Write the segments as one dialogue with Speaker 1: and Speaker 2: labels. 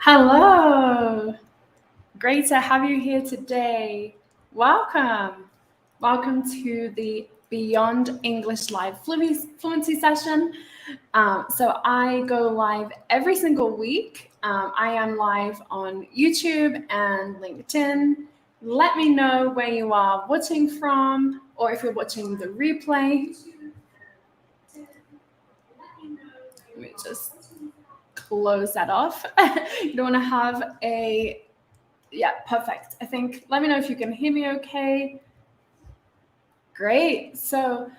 Speaker 1: Hello. Great to have you here today. Welcome. Welcome to the Beyond English Live Fluency session. So I go live every single week. I am live on YouTube and LinkedIn. Let me know where you are watching from, or if you're watching the replay. Let me just close that off. You don't want to have a yeah, perfect. I think, let me know if you can hear me okay. Great. So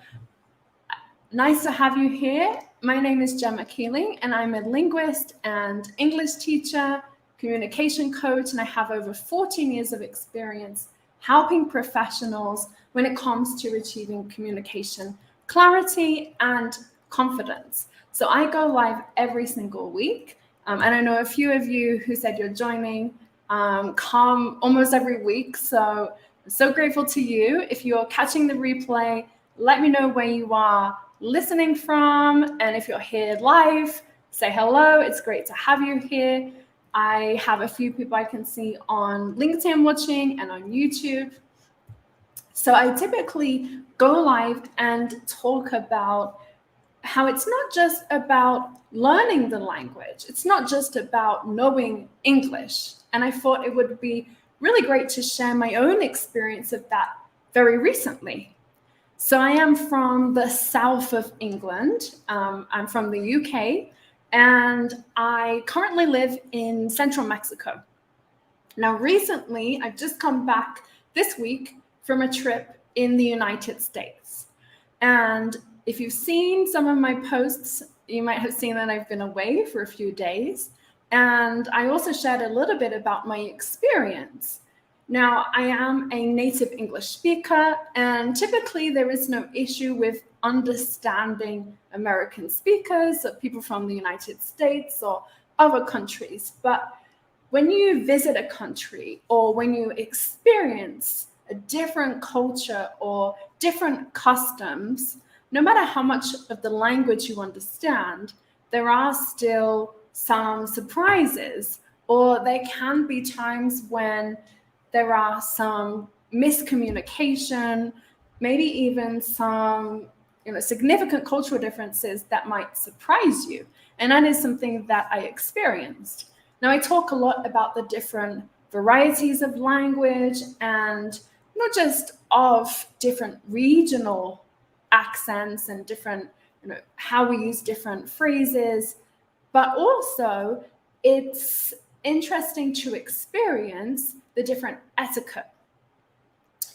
Speaker 1: nice to have you here. My name is Gemma Keeling, and I'm a linguist and English teacher, communication coach, and I have over 14 years of experience helping professionals when it comes to achieving communication clarity and confidence. So I go live every single week. And I know a few of you who said you're joining come almost every week. So I'm so grateful to you. If you're catching the replay, let me know where you are listening from. And if you're here live, say hello. It's great to have you here. I have a few people I can see on LinkedIn watching and on YouTube. So I typically go live and talk about how it's not just about learning the language. It's not just about knowing English. And I thought it would be really great to share my own experience of that very recently. So I am from the south of England. I'm from the UK, and I currently live in central Mexico. Now, recently, I've just come back this week from a trip in the United States. And if you've seen some of my posts, you might have seen that I've been away for a few days. And I also shared a little bit about my experience. Now, I am a native English speaker, and typically there is no issue with understanding American speakers or people from the United States or other countries. But when you visit a country or when you experience a different culture or different customs, no matter how much of the language you understand, there are still some surprises, or there can be times when there are some miscommunication, maybe even some significant cultural differences that might surprise you. And that is something that I experienced. Now, I talk a lot about the different varieties of language, and not just of different regional accents and different, how we use different phrases, but also it's interesting to experience the different etiquette.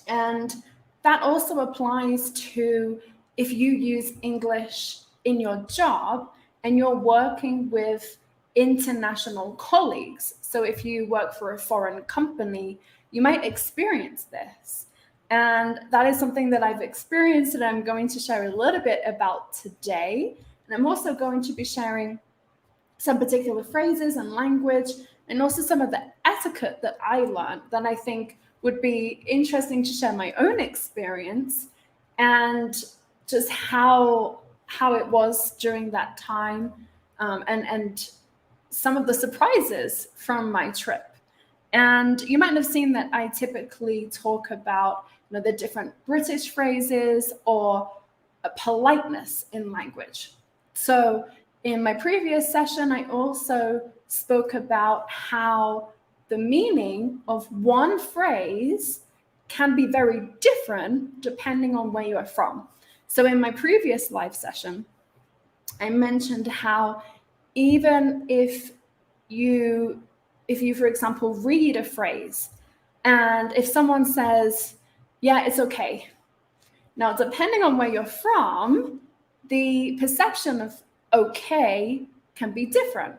Speaker 1: And that also applies to if you use English in your job and you're working with international colleagues. So if you work for a foreign company, you might experience this. And that is something that I've experienced that I'm going to share a little bit about today. And I'm also going to be sharing some particular phrases and language, and also some of the etiquette that I learned that I think would be interesting to share my own experience, and just how it was during that time, and some of the surprises from my trip. And you might have seen that I typically talk about the different British phrases or a politeness in language. So in my previous session, I also spoke about how the meaning of one phrase can be very different depending on where you are from. So in my previous live session, I mentioned how even if you, for example, read a phrase, and if someone says, yeah, it's okay. Now, depending on where you're from, the perception of okay can be different.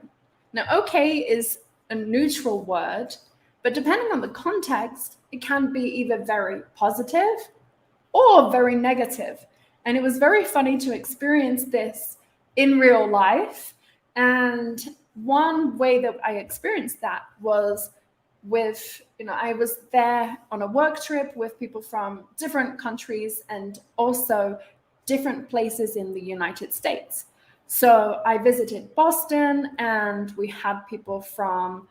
Speaker 1: Now, okay is a neutral word, but depending on the context, it can be either very positive or very negative. And it was very funny to experience this in real life. And one way that I experienced that was with, I was there on a work trip with people from different countries and also different places in the United States. So I visited Boston, and we had people from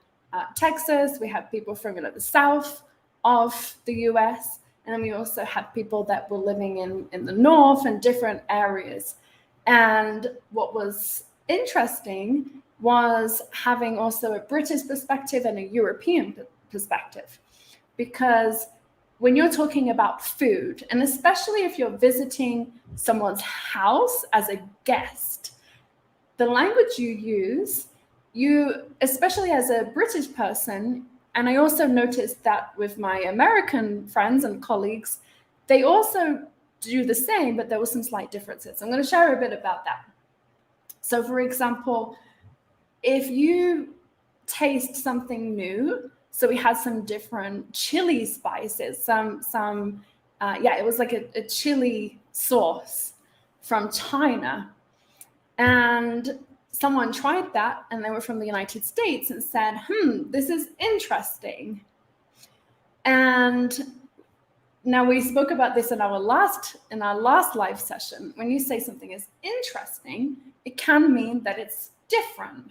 Speaker 1: Texas, we had people from the south of the US, and then we also had people that were living in the north and different areas. And what was interesting was having also a British perspective and a European perspective, because when you're talking about food, and especially if you're visiting someone's house as a guest, the language you use, especially as a British person, and I also noticed that with my American friends and colleagues, they also do the same, but there were some slight differences. I'm going to share a bit about that. So for example, if you taste something new, so we had some different chili spices, it was like a chili sauce from China. And someone tried that, and they were from the United States, and said, this is interesting. And now we spoke about this in our last live session. When you say something is interesting, it can mean that it's different.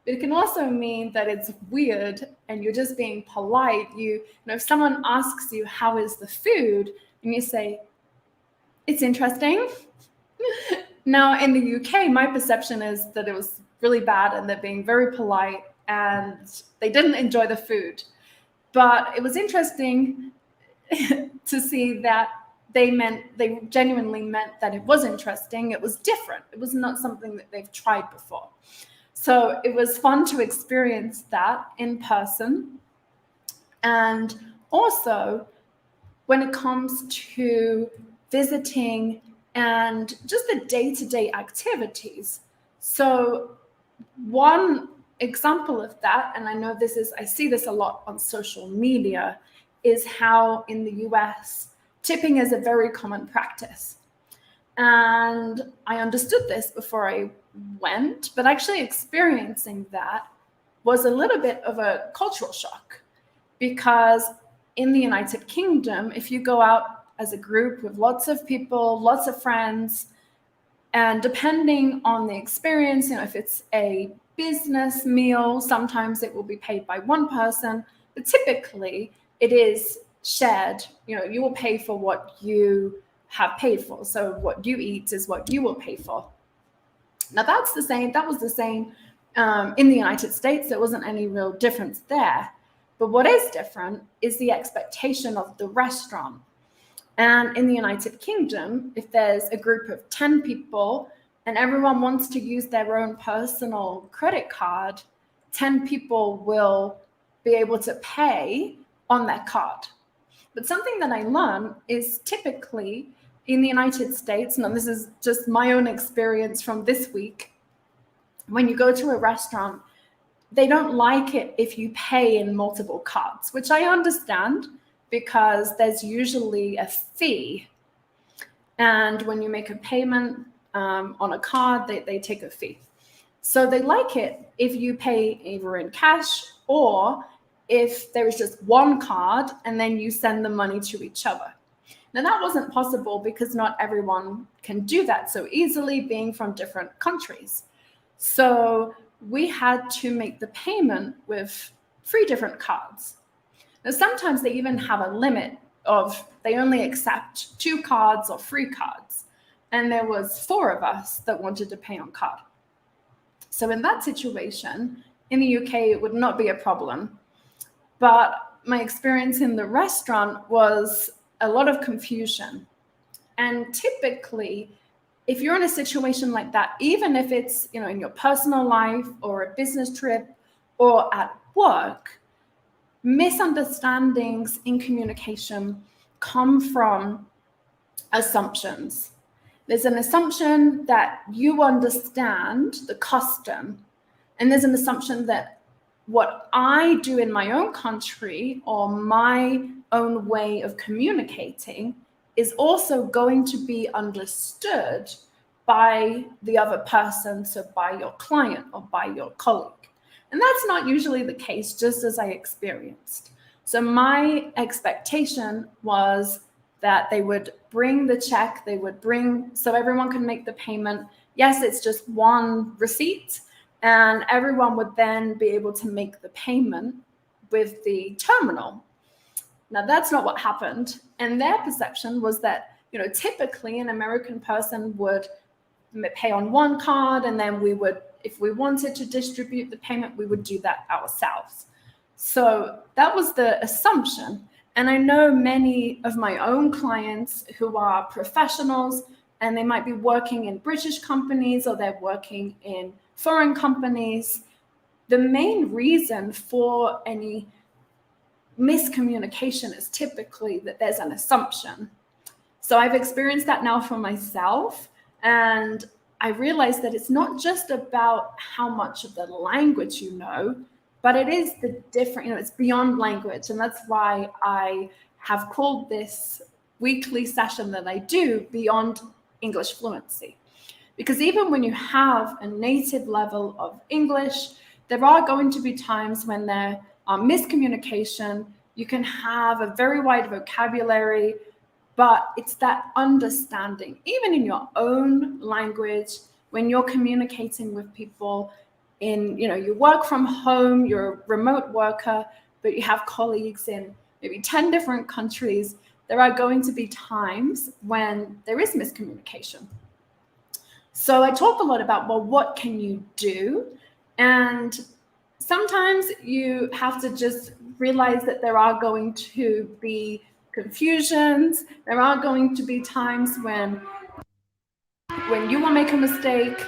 Speaker 1: But it can also mean that it's weird and you're just being polite. If someone asks you, how is the food? And you say, it's interesting. Now, in the UK, my perception is that it was really bad and they're being very polite and they didn't enjoy the food. But it was interesting to see that they genuinely meant that it was interesting. It was different. It was not something that they've tried before. So it was fun to experience that in person. And also, when it comes to visiting and just the day-to-day activities. So one example of that, and I see this a lot on social media, is how in the US, tipping is a very common practice. And I understood this before I went, but actually experiencing that was a little bit of a cultural shock, because in the United Kingdom, if you go out as a group with lots of people, lots of friends, and depending on the experience, if it's a business meal, sometimes it will be paid by one person, but typically it is shared. You will pay for what you have paid for. So what you eat is what you will pay for. Now that was the same in the United States. There wasn't any real difference there. But what is different is the expectation of the restaurant. And in the United Kingdom, if there's a group of 10 people and everyone wants to use their own personal credit card, 10 people will be able to pay on their card. But something that I learned is typically in the United States, and this is just my own experience from this week, when you go to a restaurant, they don't like it if you pay in multiple cards, which I understand, because there's usually a fee. And when you make a payment on a card, they take a fee. So they like it if you pay either in cash or if there is just one card and then you send the money to each other. Now that wasn't possible because not everyone can do that so easily, being from different countries. So we had to make the payment with 3 different cards. Now, sometimes they even have a limit of they only accept 2 cards or 3 cards. And there was 4 of us that wanted to pay on card. So in that situation, in the UK, it would not be a problem. But my experience in the restaurant was a lot of confusion. And typically, if you're in a situation like that, even if it's in your personal life or a business trip or at work, misunderstandings in communication come from assumptions. There's an assumption that you understand the custom, and there's an assumption that what I do in my own country or my own way of communicating is also going to be understood by the other person, so by your client or by your colleague. And that's not usually the case, just as I experienced. So my expectation was that they would bring the check, so everyone can make the payment. Yes, it's just one receipt, and everyone would then be able to make the payment with the terminal. Now, that's not what happened. And their perception was that, typically an American person would pay on one card, and then we would, if we wanted to distribute the payment, we would do that ourselves. So that was the assumption. And I know many of my own clients who are professionals, and they might be working in British companies or they're working in foreign companies. The main reason for any miscommunication is typically that there's an assumption. So I've experienced that now for myself, and I realized that it's not just about how much of the language you know, but it is the different, it's beyond language. And that's why I have called this weekly session that I do Beyond English Fluency. Because even when you have a native level of English, there are going to be times when there are miscommunication. You can have a very wide vocabulary, but it's that understanding, even in your own language, when you're communicating with people you work from home, you're a remote worker, but you have colleagues in maybe 10 different countries, there are going to be times when there is miscommunication. So I talk a lot about, well, what can you do? And sometimes you have to just realize that there are going to be confusions. There are going to be times when you will make a mistake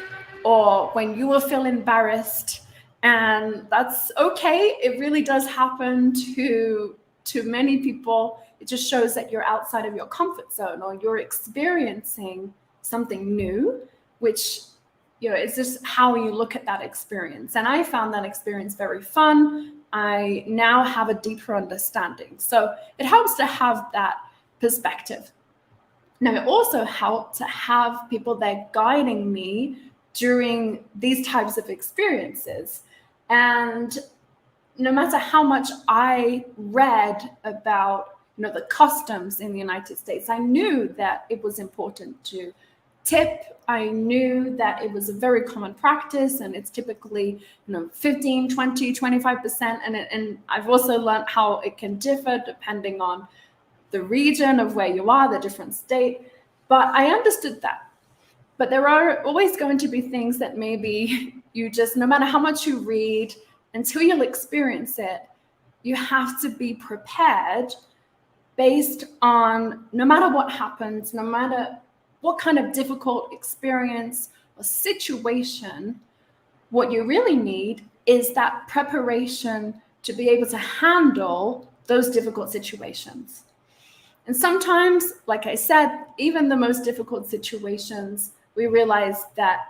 Speaker 1: or when you will feel embarrassed, and that's okay. It really does happen to many people. It just shows that you're outside of your comfort zone, or you're experiencing something new, which it's just how you look at that experience. And I found that experience very fun. I now have a deeper understanding. So it helps to have that perspective. Now, it also helped to have people there guiding me during these types of experiences. And no matter how much I read about the customs in the United States, I knew that it was important to tip. I knew that it was a very common practice, and it's typically 15, 20, 25%. And I've also learned how it can differ depending on the region of where you are, the different state. But I understood that. But there are always going to be things that maybe you just, no matter how much you read, until you'll experience it, you have to be prepared based on no matter what happens, no matter what kind of difficult experience or situation, what you really need is that preparation to be able to handle those difficult situations. And sometimes, like I said, even the most difficult situations, we realize that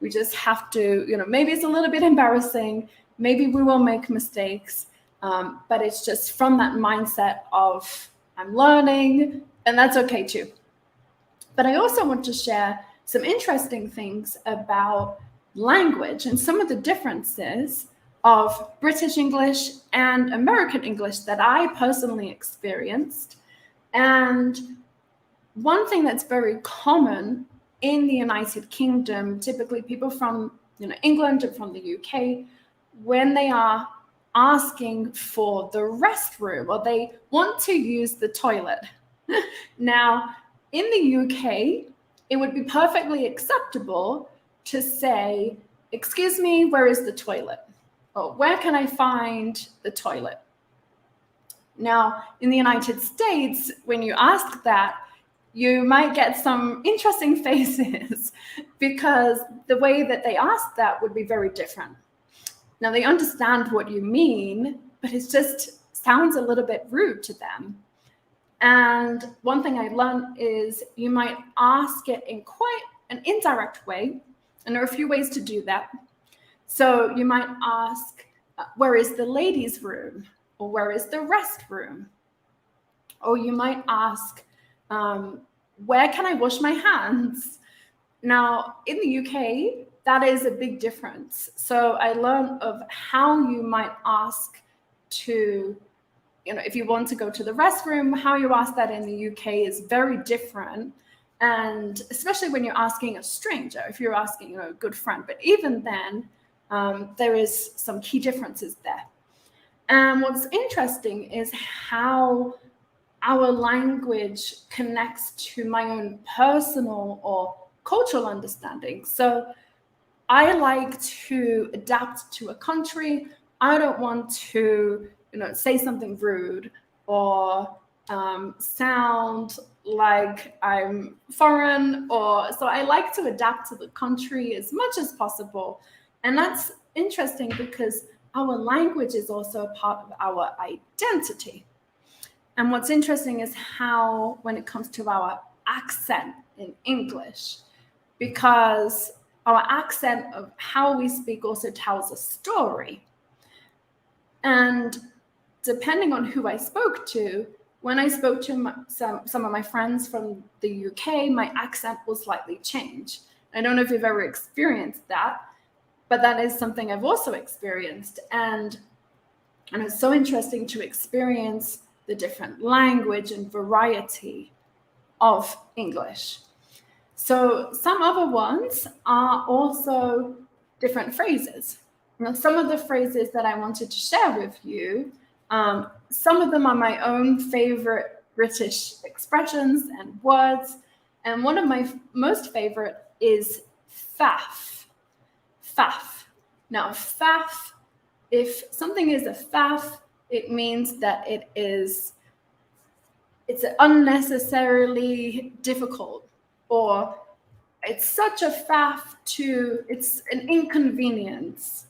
Speaker 1: we just have to, maybe it's a little bit embarrassing, maybe we will make mistakes, but it's just from that mindset of I'm learning, and that's okay too. But I also want to share some interesting things about language and some of the differences of British English and American English that I personally experienced. And one thing that's very common in the United Kingdom, typically people from England and from the UK, when they are asking for the restroom or they want to use the toilet. Now, in the UK, it would be perfectly acceptable to say, excuse me, where is the toilet? Or where can I find the toilet? Now, in the United States, when you ask that, you might get some interesting faces because the way that they ask that would be very different. Now, they understand what you mean, but it just sounds a little bit rude to them. And one thing I learned is you might ask it in quite an indirect way, and there are a few ways to do that. So you might ask, where is the ladies' room? Or where is the restroom? Or you might ask, where can I wash my hands? Now, in the UK, that is a big difference. So I learned of how you might ask to, if you want to go to the restroom, how you ask that in the UK is very different. And especially when you're asking a stranger, if you're asking a good friend. But even then, there is some key differences there. And what's interesting is how our language connects to my own personal or cultural understanding. So I like to adapt to a country. I don't want to, say something rude or sound like I'm foreign, so I like to adapt to the country as much as possible. And that's interesting because our language is also a part of our identity. And what's interesting is how, when it comes to our accent in English, because our accent of how we speak also tells a story. And depending on who I spoke to, when I spoke to some of my friends from the UK, my accent will slightly change. I don't know if you've ever experienced that, but that is something I've also experienced. And it's so interesting to experience the different language and variety of English. So some other ones are also different phrases. Now, some of the phrases that I wanted to share with you, some of them are my own favorite British expressions and words. And one of my most favorite is faff. Faff. Now, faff, if something is a faff, it means that it's unnecessarily difficult, or it's such a faff it's an inconvenience.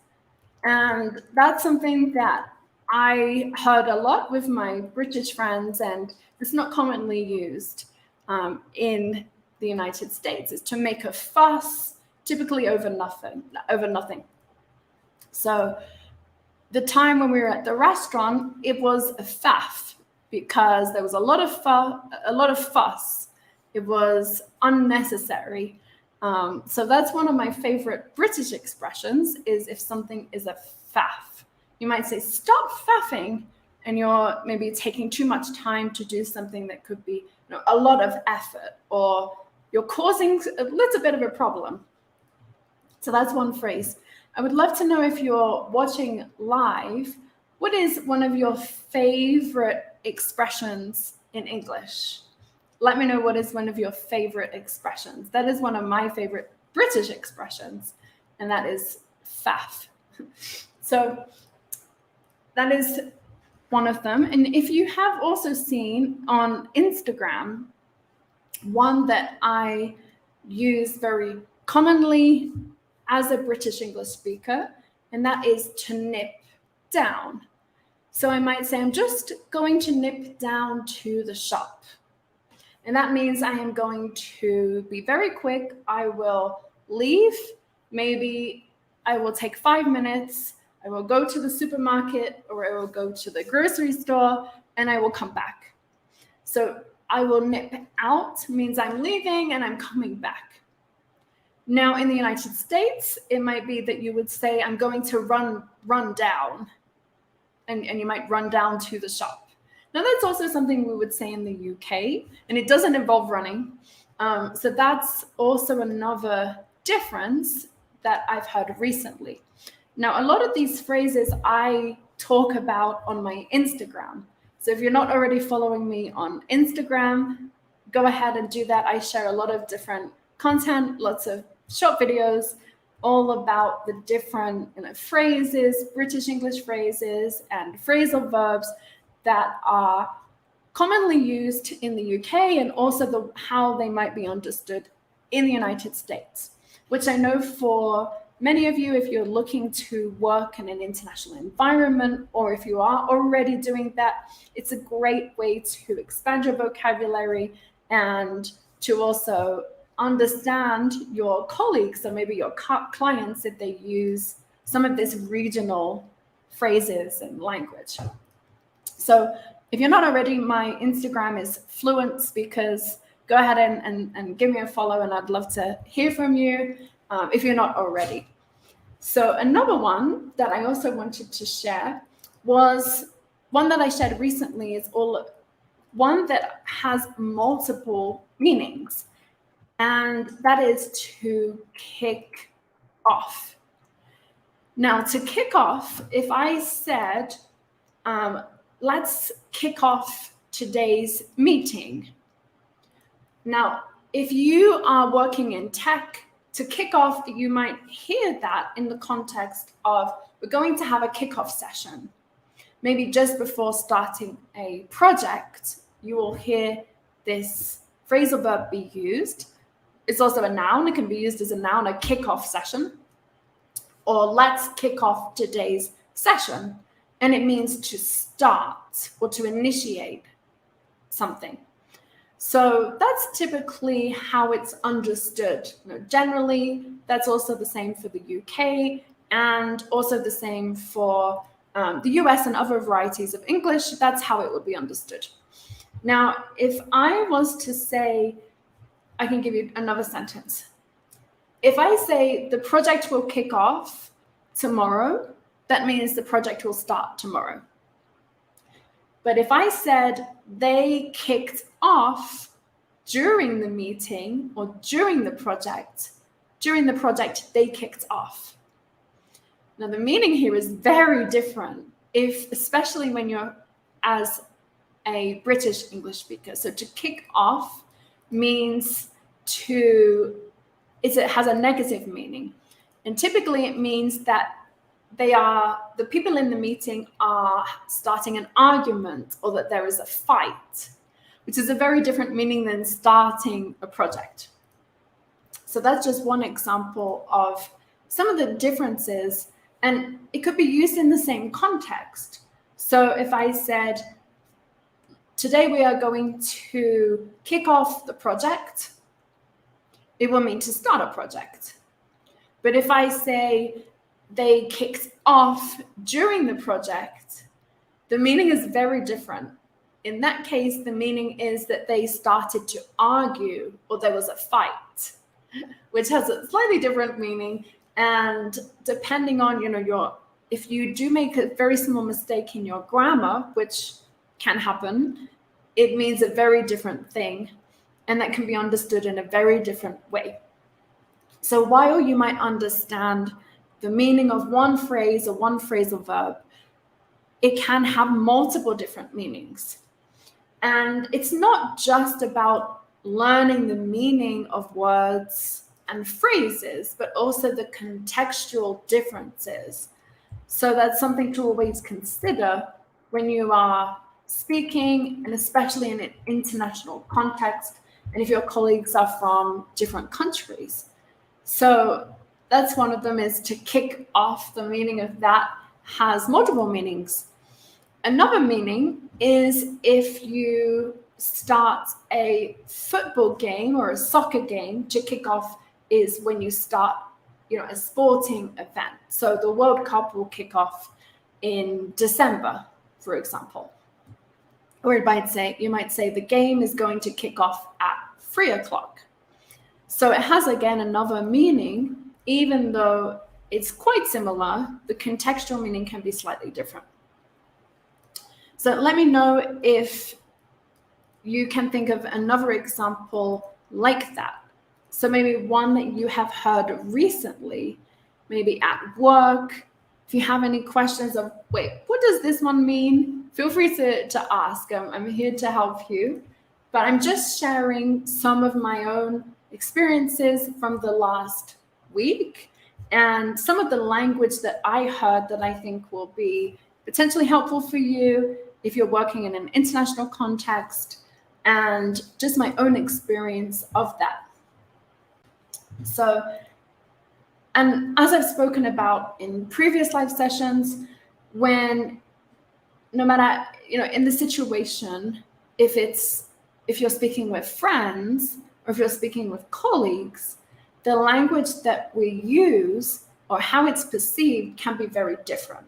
Speaker 1: And that's something that I heard a lot with my British friends, and it's not commonly used in the United States, is to make a fuss, typically over nothing. So the time when we were at the restaurant, it was a faff because there was a lot of fuss. It was unnecessary. So that's one of my favorite British expressions, is if something is a faff. You might say, stop faffing, and you're maybe taking too much time to do something that could be a lot of effort, or you're causing a little bit of a problem. So that's one phrase. I would love to know, if you're watching live, what is one of your favorite expressions in English? Let me know what is one of your favorite expressions. That is one of my favorite British expressions, and that is faff. So that is one of them. And if you have also seen on Instagram, one that I use very commonly as a British English speaker, and that is to nip down. So I might say, I'm just going to nip down to the shop. And that means I am going to be very quick. I will leave. Maybe I will take 5 minutes. I will go to the supermarket, or I will go to the grocery store, and I will come back. So I will nip out means I'm leaving and I'm coming back. Now, in the United States, it might be that you would say, I'm going to run down, and you might run down to the shop. Now, that's also something we would say in the UK, and it doesn't involve running. So that's also another difference that I've heard recently. Now, a lot of these phrases I talk about on my Instagram. So if you're not already following me on Instagram, go ahead and do that. I share a lot of different content, lots of short videos, all about the different phrases, British English phrases and phrasal verbs that are commonly used in the UK, and also how they might be understood in the United States, which I know for many of you, if you're looking to work in an international environment, or if you are already doing that, it's a great way to expand your vocabulary and to also understand your colleagues, or maybe your clients, if they use some of this regional phrases and language. So if you're not already, my Instagram is Fluent Speakers. Go ahead and give me a follow, and I'd love to hear from you if you're not already. So another one that I also wanted to share was one that I shared recently, is one that has multiple meanings, and that is to kick off. Now, to kick off, if I said, let's kick off today's meeting. Now, if you are working in tech, to kick off, you might hear that in the context of, we're going to have a kickoff session. Maybe just before starting a project, you will hear this phrasal verb be used. It's also a noun. It can be used as a noun, a kickoff session. Or let's kick off today's session. And it means to start or to initiate something. So that's typically how it's understood. Generally, that's also the same for the UK and also the same for the US and other varieties of English. That's how it would be understood. Now, if I was to say, I can give you another sentence. If I say the project will kick off tomorrow, that means the project will start tomorrow. But if I said they kicked off during the meeting or during the project they kicked off. Now the meaning here is very different, especially when you're as a British English speaker. So to kick off means it has a negative meaning. And typically it means that the people in the meeting are starting an argument or that there is a fight, which is a very different meaning than starting a project. So that's just one example of some of the differences, and it could be used in the same context. So if I said, today we are going to kick off the project, it will mean to start a project. But if I say they kicked off during the project, the meaning is very different. In that case, the meaning is that they started to argue or there was a fight, which has a slightly different meaning. And depending on, if you do make a very small mistake in your grammar, which can happen, it means a very different thing. And that can be understood in a very different way. So while you might understand the meaning of one phrase or one phrasal verb, it can have multiple different meanings. And it's not just about learning the meaning of words and phrases, but also the contextual differences. So that's something to always consider when you are speaking, and especially in an international context, and if your colleagues are from different countries. So that's one of them, is to kick off. The meaning of that has multiple meanings. Another meaning is if you start a football game or a soccer game, to kick off is when you start, a sporting event. So the World Cup will kick off in December, for example. Or you might say the game is going to kick off at 3:00. So it has, again, another meaning, even though it's quite similar, the contextual meaning can be slightly different. So let me know if you can think of another example like that. So maybe one that you have heard recently, maybe at work. If you have any questions of, wait, what does this one mean? Feel free to ask. I'm here to help you. But I'm just sharing some of my own experiences from the last week and some of the language that I heard that I think will be potentially helpful for you if you're working in an international context, and just my own experience of that. So, and as I've spoken about in previous live sessions, no matter, in the situation, if you're speaking with friends or if you're speaking with colleagues, the language that we use or how it's perceived can be very different.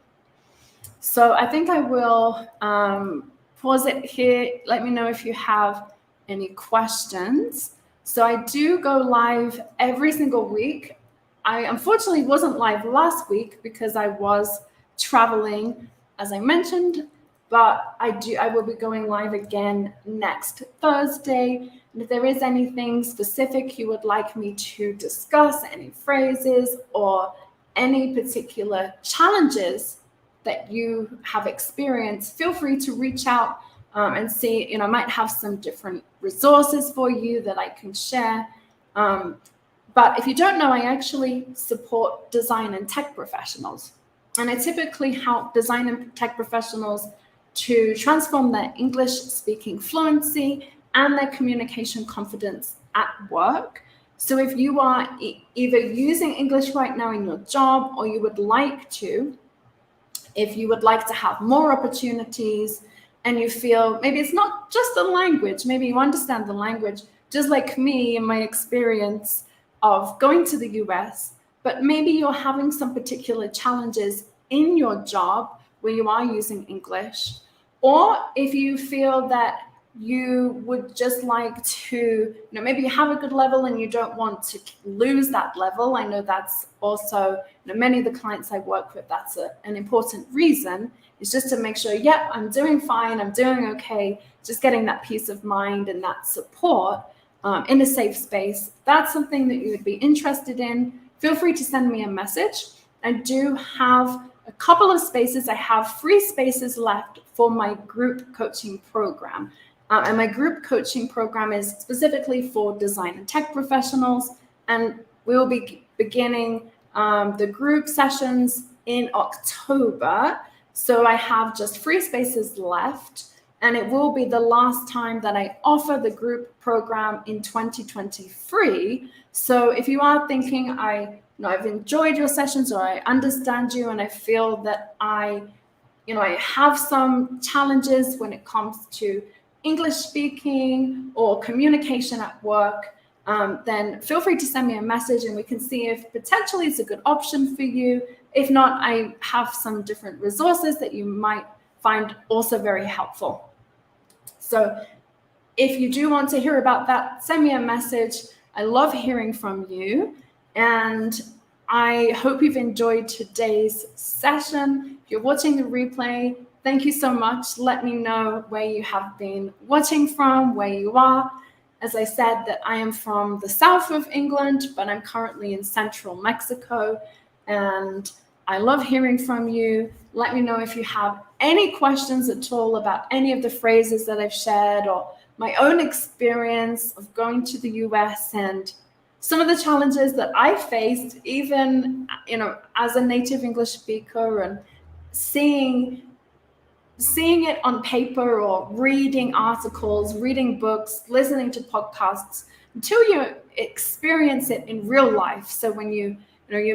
Speaker 1: So I think I will pause it here. Let me know if you have any questions. So I do go live every single week. I unfortunately wasn't live last week because I was traveling, as I mentioned, but I will be going live again next Thursday. And if there is anything specific you would like me to discuss, any phrases or any particular challenges that you have experienced, feel free to reach out and see, I might have some different resources for you that I can share. But if you don't know, I actually support design and tech professionals. And I typically help design and tech professionals to transform their English speaking fluency and their communication confidence at work. So if you are either using English right now in your job, or you would like to, if you would like to have more opportunities, and you feel maybe it's not just the language, maybe you understand the language, just like me in my experience of going to the US, but maybe you're having some particular challenges in your job where you are using English, or if you feel that you would just like to, maybe you have a good level and you don't want to lose that level. I know that's also, many of the clients I work with, that's an important reason, is just to make sure, yeah, I'm doing fine, I'm doing okay, just getting that peace of mind and that support in a safe space. That's something that you would be interested in. Feel free to send me a message. I do have a couple of spaces. I have 3 spaces left for my group coaching program. And my group coaching program is specifically for design and tech professionals. And we will be beginning the group sessions in October. So I have just 3 spaces left. And it will be the last time that I offer the group program in 2023. So if you are thinking, I've enjoyed your sessions, or I understand you, and I feel that I have some challenges when it comes to English speaking or communication at work, then feel free to send me a message and we can see if potentially it's a good option for you. If not, I have some different resources that you might find also very helpful. So if you do want to hear about that, send me a message. I love hearing from you. And I hope you've enjoyed today's session. If you're watching the replay, thank you so much. Let me know where you have been watching from, where you are. As I said, that I am from the south of England, but I'm currently in central Mexico. And I love hearing from you. Let me know if you have any questions at all about any of the phrases that I've shared, or my own experience of going to the US and some of the challenges that I faced, even, as a native English speaker, and seeing it on paper, or reading articles, reading books, listening to podcasts, until you experience it in real life. So when you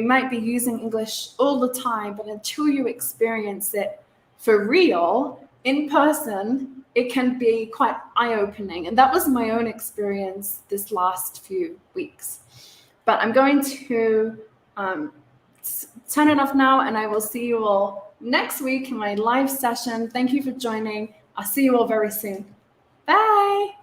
Speaker 1: might be using English all the time, but until you experience it for real, in person, it can be quite eye-opening. And that was my own experience this last few weeks. But I'm going to turn it off now, and I will see you all next week in my live session. Thank you for joining. I'll see you all very soon. Bye.